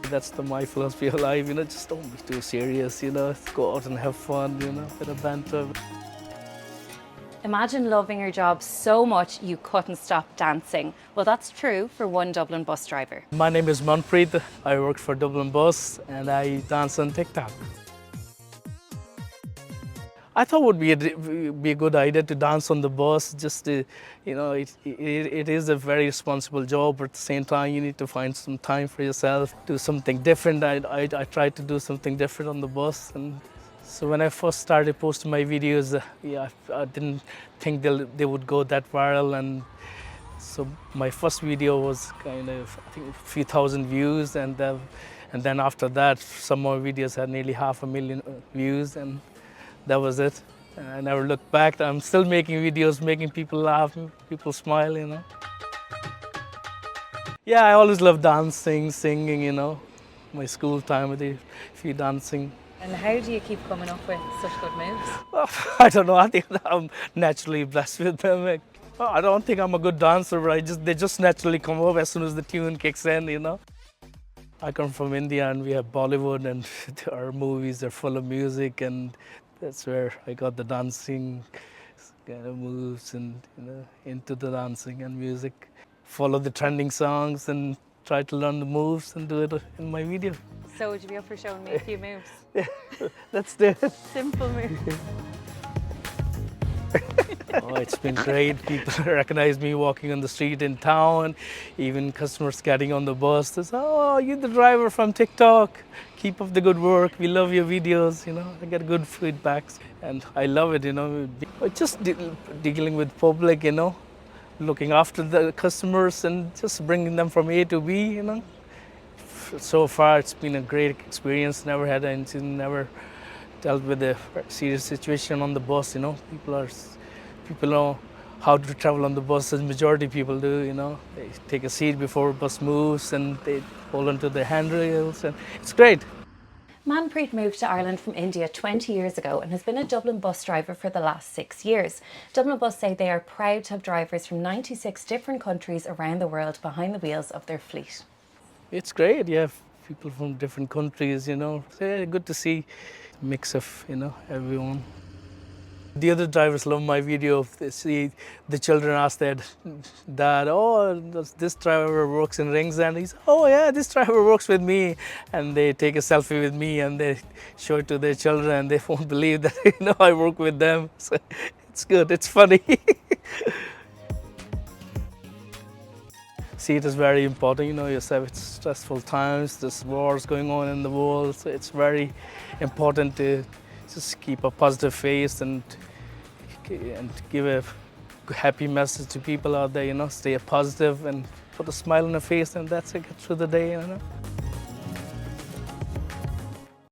That's my philosophy of life, just don't be too serious, go out and have fun, bit of banter. Imagine loving your job so much you couldn't stop dancing. Well, that's true for one Dublin bus driver. My name is Manpreet. I work for Dublin Bus and I dance on TikTok. I thought it would be a good idea to dance on the bus. Just to, it is a very responsible job, but at the same time, you need to find some time for yourself, do something different. I tried to do something different on the bus, and so when I first started posting my videos, I didn't think they would go that viral, and so my first video was kind of, I think, a few thousand views, and then after that, some more videos had nearly 500,000 views, and that was it. I never looked back. I'm still making videos, making people laugh, people smile, Yeah, I always loved dancing, singing, My school time, I did a few dancing. And how do you keep coming up with such good moves? Well, I don't know, I think I'm naturally blessed with them. I don't think I'm a good dancer, but they just naturally come up as soon as the tune kicks in, I come from India and we have Bollywood, and our movies are full of music, and that's where I got the dancing kind of moves and into the dancing and music. Follow the trending songs and try to learn the moves and do it in my video. So would you be up for showing me a few moves? Let's do it. Simple moves. Oh, it's been great. People recognize me walking on the street in town. Even customers getting on the bus. They say, "Oh, you're the driver from TikTok. Keep up the good work. We love your videos." I get good feedbacks, and I love it. Just dealing with public. Looking after the customers and just bringing them from A to B. So far, it's been a great experience. Never had anything. Never dealt with a serious situation on the bus. People know how to travel on the bus, as majority people do. They take a seat before bus moves and they hold onto the handrails, and it's great. Manpreet moved to Ireland from India 20 years ago and has been a Dublin bus driver for the last 6 years. Dublin Bus say they are proud to have drivers from 96 different countries around the world behind the wheels of their fleet. It's great. You have people from different countries. So, yeah, good to see a mix of everyone. The other drivers love my video. They see the children ask their dad, "Oh, this driver works in Ringsend?" He's, "Oh yeah, this driver works with me." And they take a selfie with me and they show it to their children, and they won't believe that I work with them. So it's good. It's funny. See, it is very important. You have it's stressful times. There's wars going on in the world, so it's very important to just keep a positive face and give a happy message to people out there. Stay positive and put a smile on their face, and that's it. Get through the day.